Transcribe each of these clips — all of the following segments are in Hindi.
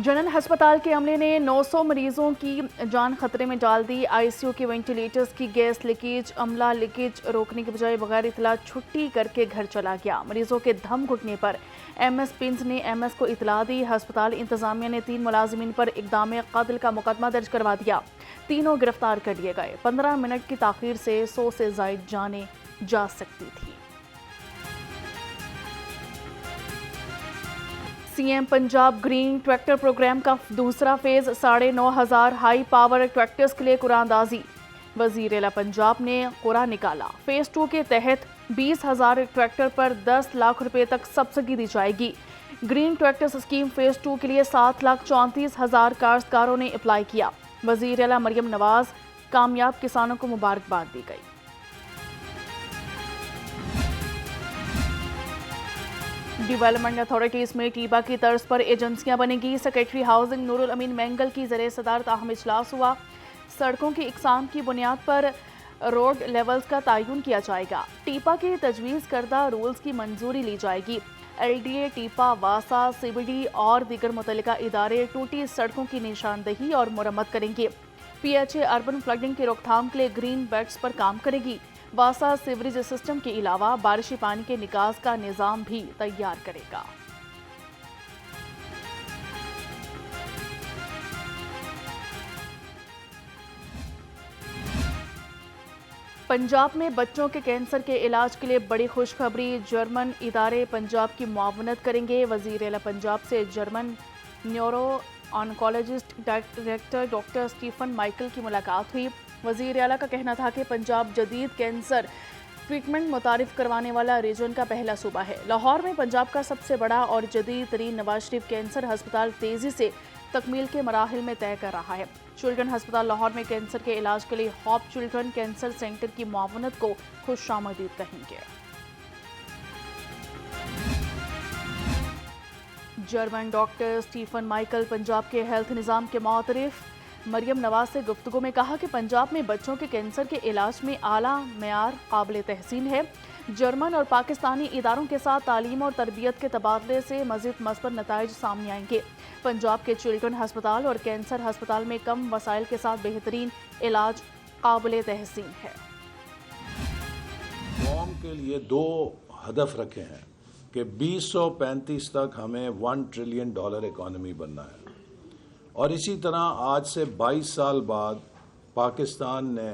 जनरल अस्पताल के अमले ने 900 मरीजों की जान खतरे में डाल दी। आईसीयू के वेंटिलेटर्स की गैस लीकेज, अमला लीकेज रोकने के बजाय बगैर इतला छुट्टी करके घर चला गया। मरीजों के दम घुटने पर एमएस पिंस ने एमएस को इतला दी। अस्पताल इंतजामिया ने 3 मुलाजिमीन पर इक़दाम कत्ल का मुकदमा दर्ज करवा दिया। तीनों गिरफ्तार कर लिए गए। 15 मिनट की ताखीर से 100 से ज़ायद जानें जा सकती थी। CM Punjab green tractor programme का दूसरा फेज 9,500 हाई पावर ट्रैक्टर्स के लिए कुरानदाजी। वजीर आला पंजाब ने कुरा निकाला। फेज 2 के तहत 20,000 ट्रैक्टर पर 10 लाख रुपए तक सब्सिडी दी जाएगी। ग्रीन ट्रैक्टर स्कीम फेज 2 के लिए 7,34,000 काश्तकारों ने अप्लाई किया। वजीर आला मरियम नवाज कामयाब किसानों को मुबारकबाद दी गई। डेवलपमेंट अथॉरिटीज़ में टीबा की तर्ज पर एजेंसियां बनेगी। सेक्रेटरी हाउसिंग नूरुल अमीन मैंगल की ज़रिए सदारत अहम इजलास हुआ। सड़कों की इकसाम की बुनियाद पर रोड लेवल्स का तयन किया जाएगा। टीपा के तजवीज़ करदा रूल्स की मंजूरी ली जाएगी। एलडीए, टीपा, वासा, सीबीडी और दीगर मुतल्लिका इदारे टूटी सड़कों की निशानदही और मुरम्मत करेंगे। पीएचए अर्बन फ्लडिंग की रोकथाम के लिए ग्रीन बेल्ट्स पर काम करेगी। वासा सीवरेज सिस्टम के अलावा बारिशी पानी के निकास का निज़ाम भी तैयार करेगा। पंजाब में बच्चों के कैंसर के इलाज के लिए बड़ी खुशखबरी। जर्मन इदारे पंजाब की मुआवनत करेंगे। वज़ीर आला पंजाब से German neuro oncologist director doctor Stephen Michael की मुलाकात हुई। वज़ीर आला का कहना था कि पंजाब जदीद कैंसर ट्रीटमेंट मुतारिफ करवाने वाला रीजन का पहला सूबा है। लाहौर में पंजाब का सबसे बड़ा और जदीद तरीन नवाज शरीफ कैंसर हस्पताल तेज़ी से तकमील के मराहिल में तय कर रहा है। चिल्ड्रन हस्पताल लाहौर में कैंसर के इलाज के लिए हॉप चिल्ड्रन कैंसर सेंटर की मुआवनत को खुशामदीद कहेंगे। German doctor Stephen Michael Punjab के हेल्थ निज़ाम के मुअतरिफ मरियम नवाज से गुफ्तगू में कहा कि पंजाब में बच्चों के कैंसर के इलाज में आला मेयार काबिल तहसीन है। जर्मन और पाकिस्तानी इदारों के साथ तालीम और तरबियत के तबादले से मज़ीद मस्बत नताइज सामने आएंगे। पंजाब के चिल्ड्रन हस्पताल और कैंसर हस्पताल में कम वसाइल के साथ बेहतरीन इलाज काबिल तहसीन है। कौम के लिए 2 हदफ रखे हैं कि 2035 तक हमें $1 ट्रिलियन इकॉनमी बनना है, और इसी तरह आज से 22 साल बाद पाकिस्तान ने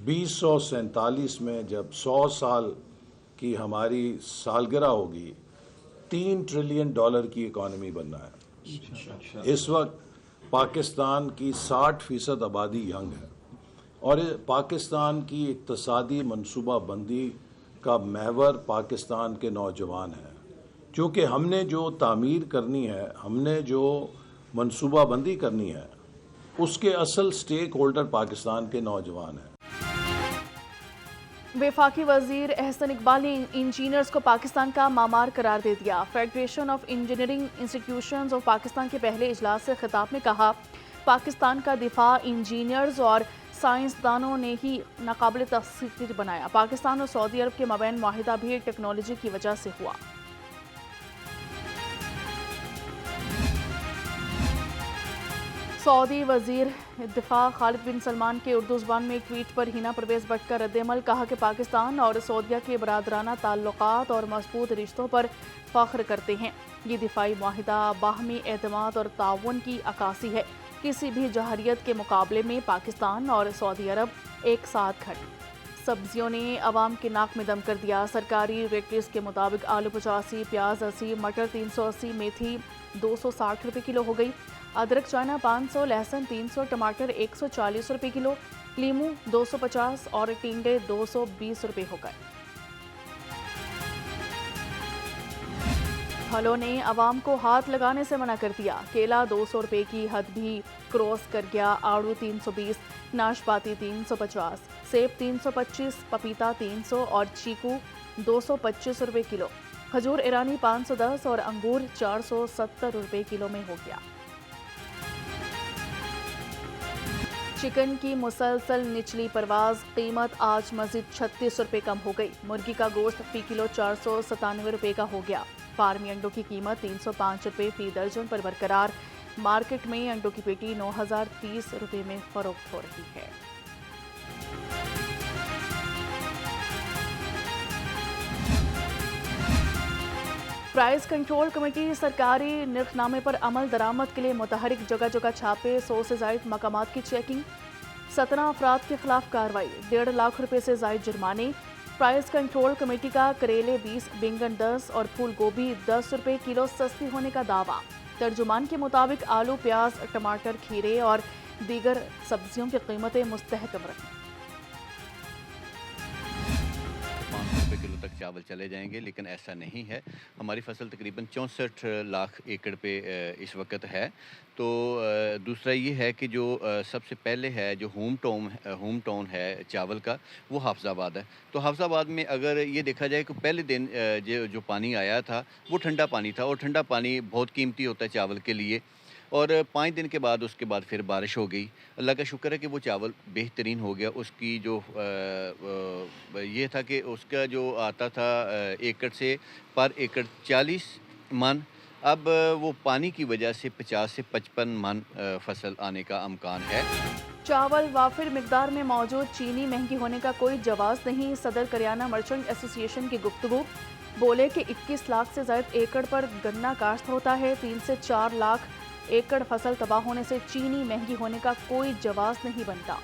2047 में जब 100 साल की हमारी सालगिरह होगी, $3 ट्रिलियन की इकॉनमी बनना है। इस वक्त पाकिस्तान की 60% आबादी यंग है और पाकिस्तान की इक्तसादी मनसूबाबंदी का महवर पाकिस्तान के नौजवान हैं। क्योंकि हमने जो तामीर करनी है, हमने जो मनसूबाबंदी करनी है, उसके असल स्टेक होल्डर पाकिस्तान के नौजवान हैं। वफाकी वजीर एहसन इकबाल ने इंजीनियर्स को पाकिस्तान का मामार करार दे दिया। Federation of engineering institutions of Pakistan के पहले इजलास से खिताब में कहा, पाकिस्तान का दिफा इंजीनियर्स और साइंसदानों ने ही नाकाबिल तस्दीक बनाया। पाकिस्तान और सऊदी अरब के मबैन माहिदा भी टेक्नोलॉजी की वजह से हुआ। सऊदी वजीर दिफा खालिद बिन सलमान के उर्दू ज़बान में एक ट्वीट पर हिना परवेज़ भट्ट का रद्दअमल। कहा कि पाकिस्तान और सऊदीया के बरादराना ताल्लुकात और मजबूत रिश्तों पर फ़ख्र करते हैं। ये दिफाई माहिदा बाहमी एतमाद और ताउन की अक्कासी है। किसी भी जहरियत के मुकाबले में पाकिस्तान और सऊदी अरब एक साथ खड़े। सब्जियों ने अवाम के नाक में दम कर दिया। सरकारी रेट लिस्ट के मुताबिक आलू 85, प्याज 80, मटर 380, मेथी 260 रुपये किलो हो गई। अदरक चाइना 500, लहसुन 300, टमाटर 140 रुपये किलो, लीमू 250 और टिंडे 220 रुपये हो गए। फलों ने अवाम को हाथ लगाने से मना कर दिया। केला 200 रुपये की हद भी क्रॉस कर गया। आड़ू 320, नाशपाती 350, सेब 325, पपीता 300 और चीकू 225 रुपये किलो। खजूर ईरानी 510 और अंगूर 470 रुपये किलो में हो गया। चिकन की मुसलसल निचली परवाज, कीमत आज मजीद 36 रुपये कम हो गई। मुर्गी का गोश्त फी किलो 497 रुपये का हो गया। फार्मी अंडों की कीमत 305 रुपये फी दर्जन पर बरकरार। मार्केट में अंडों की पेटी 9,030 रुपये में फरोख्त हो रही है। प्राइस कंट्रोल कमेटी सरकारी निर्खनामे पर अमल दरामद के लिए मुतहरिक, जगह जगह छापे, 100 से जायद मकामात की चेकिंग, 17 अफराद के खिलाफ कार्रवाई, 1.5 लाख रुपए से जायद जुर्माने। प्राइस कंट्रोल कमेटी का करेले 20, बैंगन 10 और फूल गोभी 10 रुपए किलो सस्ती होने का दावा। तर्जुमान के मुताबिक आलू, प्याज, टमाटर, खीरे और दीगर सब्जियों की कीमतें मुस्तहकम रहीं। 500 रुपये किलो तक चावल चले जाएंगे, लेकिन ऐसा नहीं है। हमारी फसल तकरीबन 64 लाख एकड़ पे इस वक्त है। तो दूसरा ये है कि जो सबसे पहले है जो होम टाउन है चावल का, वो हाफिज़ाबाद है। तो हाफिज़ाबाद में अगर ये देखा जाए कि पहले दिन जो पानी आया था वो ठंडा पानी था, और ठंडा पानी बहुत कीमती होता है चावल के लिए। और 5 दिन के बाद उसके बाद फिर बारिश हो गई। अल्लाह का शुक्र है कि वो चावल बेहतरीन हो गया। उसकी जो ये था कि उसका जो आता था एकड़ से पर एकड़ 40 मन, अब वो पानी की वजह से 50 से 55 मन फसल आने का अमकान है। चावल वाफिर मिकदार में मौजूद, चीनी महंगी होने का कोई जवाज़ नहीं। सदर करियाना मर्चेंट एसोसिएशन की गुफ्तगू, बोले कि 21 लाख से ज़ायद एकड़ पर गन्ना काश्त होता है। 3 से 4 लाख एकड़ फसल तबाह होने से चीनी महंगी होने का कोई जवाज़ नहीं बनता।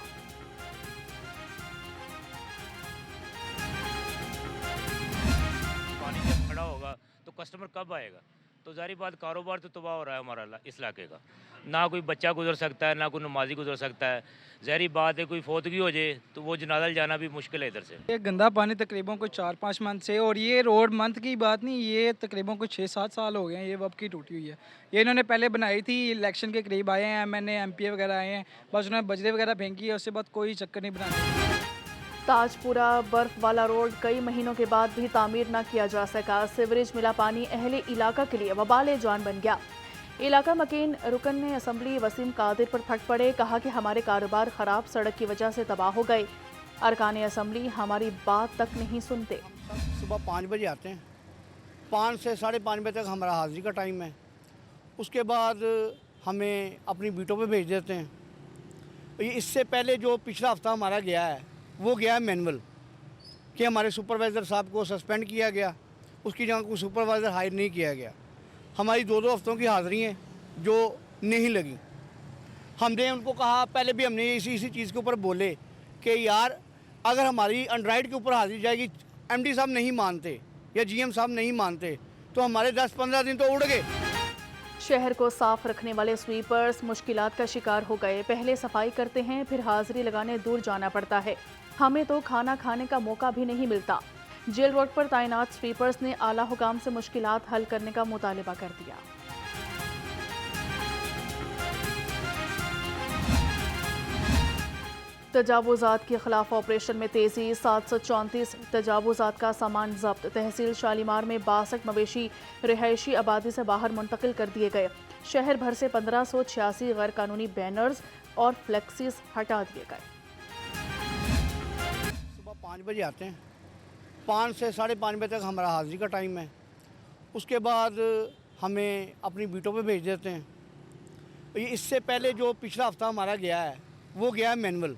पानी जब खड़ा होगा तो कस्टमर कब आएगा? तो जारी बात, कारोबार तो तबाह हो रहा है हमारा इस इलाके का। ना कोई बच्चा गुजर सकता है, ना कोई नमाजी गुजर सकता है। जहरी बात है, कोई फौतगी हो जाए तो वो जनाजा जाना भी मुश्किल है इधर से। ये गंदा पानी तकरीबन कोई 4-5 मंथ से, और ये रोड मंथ की बात नहीं, ये तकरीबन कोई 6-7 साल हो गए हैं ये वब की टूटी हुई है। ये इन्होंने पहले बनाई थी, इलेक्शन के करीब आए हैं, MNA MP वगैरह आए हैं, बस उन्होंने बजरे वगैरह फेंकी है, उसके बाद कोई चक्कर नहीं बनाया। ताजपुरा बर्फ वाला रोड कई महीनों के बाद भी तामीर न किया जा सका। सीवरेज मिला पानी अहले इलाका के लिए वबाल जान बन गया। इलाका मकीन रुकन ने असम्बली वसीम कादिर पर फट पड़े, कहा कि हमारे कारोबार खराब सड़क की वजह से तबाह हो गए। अरकान असम्बली हमारी बात तक नहीं सुनते। सुबह 5 बजे आते हैं, 5 से 5:30 बजे तक हमारा हाजिरी का टाइम है। उसके बाद हमें अपनी बीटों पे भेज देते हैं। इससे पहले जो पिछला हफ्ता हमारा गया है वो गया है मैनुअल, कि हमारे सुपरवाइज़र साहब को सस्पेंड किया गया, उसकी जगह कोई सुपरवाइज़र हायर नहीं किया गया। हमारी 2-2 हफ्तों की हाज़िरी हैं जो नहीं लगी। हमने उनको कहा, पहले भी हमने इसी चीज़ के ऊपर बोले कि यार अगर हमारी अंडरराइट के ऊपर हाज़िरी जाएगी, MD साहब नहीं मानते या GM साहब नहीं मानते तो हमारे 10-15 दिन तो उड़ गए। शहर को साफ रखने वाले स्वीपर्स मुश्किलात का शिकार हो गए। पहले सफाई करते हैं, फिर हाजिरी लगाने दूर जाना पड़ता है। हमें तो खाना खाने का मौका भी नहीं मिलता। जेल रोड पर तैनात स्वीपर्स ने आला हुकाम से मुश्किलात हल करने का मुतालिबा कर दिया। तजावुजात के खिलाफ ऑपरेशन में तेजी, 734 तजावुजात का सामान जब्त। तहसील शालीमार में 62 मवेशी रिहायशी आबादी से बाहर मुंतकिल कर दिए गए। शहर भर से 1586 गैर कानूनी बैनर्स और फ्लेक्सीज हटा दिए गए। सुबह 5 बजे आते हैं, 5 से 5:30 बजे तक हमारा हाजिरी का टाइम है। उसके बाद हमें अपनी बीटों पे भेज देते हैं। इससे पहले जो पिछला हफ्ता हमारा गया है वो गया है मैनुअल,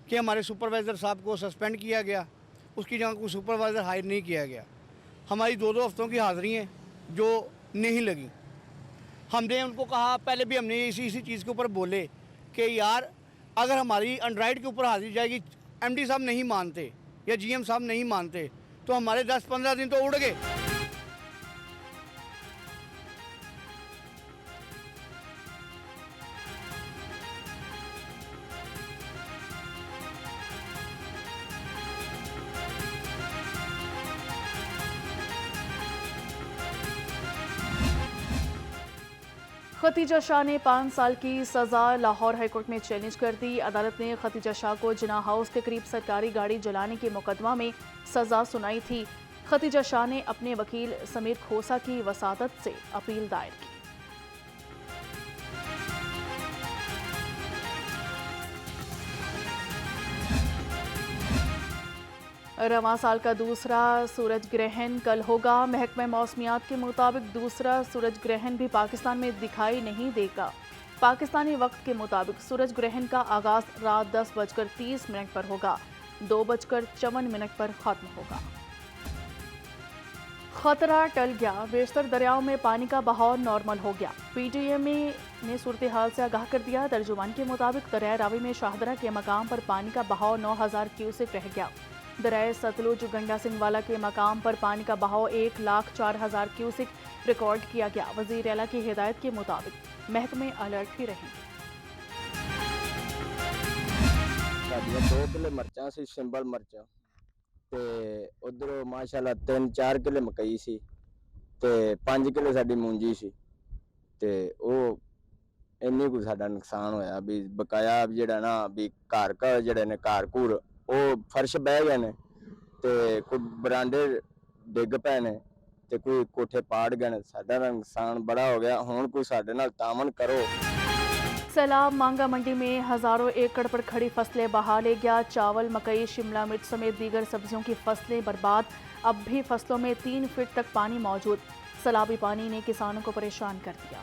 कि हमारे सुपरवाइज़र साहब को सस्पेंड किया गया, उसकी जगह कोई सुपरवाइज़र हायर नहीं किया गया। हमारी 2-2 हफ्तों की हाज़िरी हैं जो नहीं लगी। हमने उनको कहा, पहले भी हमने इसी चीज़ के ऊपर बोले कि यार अगर हमारी अंडरराइट के ऊपर हाज़िरी जाएगी, MD साहब नहीं मानते या GM साहब नहीं मानते तो हमारे 10-15 दिन तो उड़ गए। खतीजा शाह ने 5 साल की सजा लाहौर हाईकोर्ट में चैलेंज कर दी। अदालत ने खतीजा शाह को जिना हाउस के करीब सरकारी गाड़ी जलाने के मुकदमा में सजा सुनाई थी। खतीजा शाह ने अपने वकील समीर खोसा की वसादत से अपील दायर की। रवां साल का दूसरा सूरज ग्रहण कल होगा। महकमा मौसमियात के मुताबिक दूसरा सूरज ग्रहण भी पाकिस्तान में दिखाई नहीं देगा। पाकिस्तानी वक्त के मुताबिक सूरज ग्रहण का आगाज रात 10:30 पर होगा, 2:54 पर खत्म होगा। खतरा टल गया, बेशतर दरियाओं में पानी का बहाव नॉर्मल हो गया। पीटीएमए ने सूरत हाल से आगाह कर दिया। तर्जुमान के मुताबिक दरिया रावी में शाहदरा के मकाम पर पानी का बहाव 9000 क्यूसेक रह गया। दरिया सतलुज गंडा सिंह वाला के मकाम पर पानी का बहाव 1,04,000 क्यूसेक रिकॉर्ड किया गया। वजीर आला की हिदायत के मुताबिक महकमे अलर्ट ही रहे। साडियां 2 किले मरचां सी, शिंबल मरचां ते उधरों माशाल्लाह 3-4 किले मकई सी ते 5 किले साडी मूंजी सी ते ਉਹ ਇੰਨੀ ਕੁ ਸਾਡਾ ਨੁਕਸਾਨ ਹੋਇਆ ਵੀ ਬਕਾਇਆ ਜਿਹੜਾ ਨਾ ਵੀ ਘਰ ਜਿਹੜੇ ਨੇ ਘਰ ਘੂਰ ਉਹ ਫਰਸ਼ ਬਹਿ ਗਏ ਨੇ ਤੇ ਕੋਈ ਬਰਾਂਡੇ ਡਿੱਗ ਪਏ ਨੇ ਤੇ ਕੋਈ ਕੋਠੇ ਪਾੜ ਗਏ ਨੇ। ਸਾਡਾ ਨੁਕਸਾਨ ਬੜਾ ਹੋ ਗਿਆ। ਹੁਣ ਕੋਈ ਸਾਡੇ ਨਾਲ ਤਾਮਨ ਕਰੋ। सैलाब मांगा मंडी में हजारों एकड़ पर खड़ी फसलें बहा ले गया। चावल, मकई, शिमला मिर्च समेत दीगर सब्जियों की फसलें बर्बाद। अब भी फसलों में 3 फीट तक पानी मौजूद। सैलाबी पानी ने किसानों को परेशान कर दिया।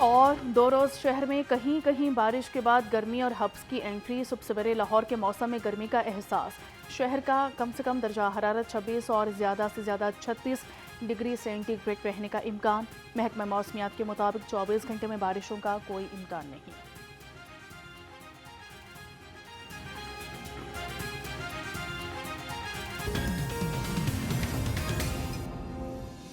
और 2 रोज़ शहर में कहीं कहीं बारिश के बाद गर्मी और हब्स की एंट्री। सुबह सवेरे लाहौर के मौसम में गर्मी का एहसास। शहर का कम से कम दर्जा हरारत 26 और ज़्यादा से ज़्यादा 36 डिग्री सेंटीग्रेड रहने का इम्कान। महकमा मौसमियात के मुताबिक 24 घंटे में बारिशों का कोई इम्कान नहीं।